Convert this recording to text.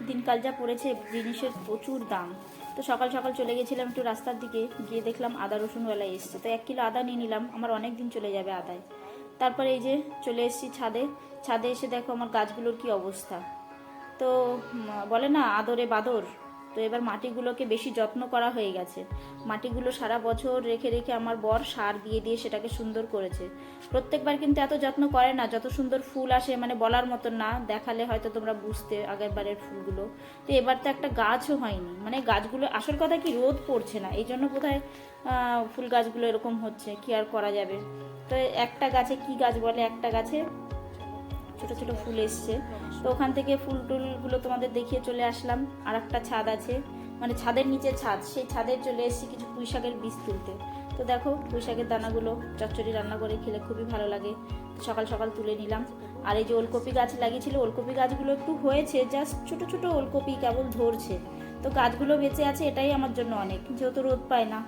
দিনকাল যা পড়েছে জিনিসের প্রচুর দাম। তো সকাল সকাল চলে গেছিলাম একটু রাস্তার দিকে, গিয়ে দেখলাম আদা রসুনওয়ালা এসছে, তো 1 কিলো আদা নিয়ে নিলাম, আমার অনেক দিন চলে যাবে আদায়। তারপরে এই যে চলে এসেছি ছাদে। ছাদে এসে দেখো আমার গাছগুলোর কি অবস্থা। তো বলে না আদরে বাদর, তো এবার মাটিগুলোকে বেশি যত্ন করা হয়ে গেছে। মাটিগুলো সারা বছর রেখে রেখে আমার বর সার দিয়ে দিয়ে সেটাকে সুন্দর করেছে। প্রত্যেকবার কিন্তু এত যত্ন করে না, যত সুন্দর ফুল আসে মানে বলার মতন না, দেখালে হয়তো তোমরা বুঝতে আগের বারের ফুলগুলো। তো এবার তো একটা গাছও হয়নি, মানে গাছগুলো আসল কথা কি রোদ পড়ছে না, এই জন্য বোধহয় ফুল গাছগুলো এরকম হচ্ছে, কি আর করা যাবে। তো একটা গাছে কি গাছ বলে, একটা গাছে ছোট ছোট ফুল এসছে। তো ওখান থেকে ফুল টুলগুলো তোমাদের দেখিয়ে চলে আসলাম। আর একটা ছাদ আছে, মানে ছাদের নিচে ছাদ, সেই ছাদে চলে এসেছি কিছু পুঁই শাকের বীজ তুলতে। তো দেখো পুঁই শাকের দানাগুলো চচ্চড়ি রান্না করে খেলে খুবই ভালো লাগে, তো সকাল সকাল তুলে নিলাম। আর এই যে ওলকপি গাছ লাগিয়েছিল, ওলকপি গাছগুলো একটু হয়েছে, জাস্ট ছোট ছোট ওলকপি কেবল ধরছে। তো গাছগুলো বেঁচে আছে, এটাই আমার জন্য অনেক, যেহেতু রোদ পায় না।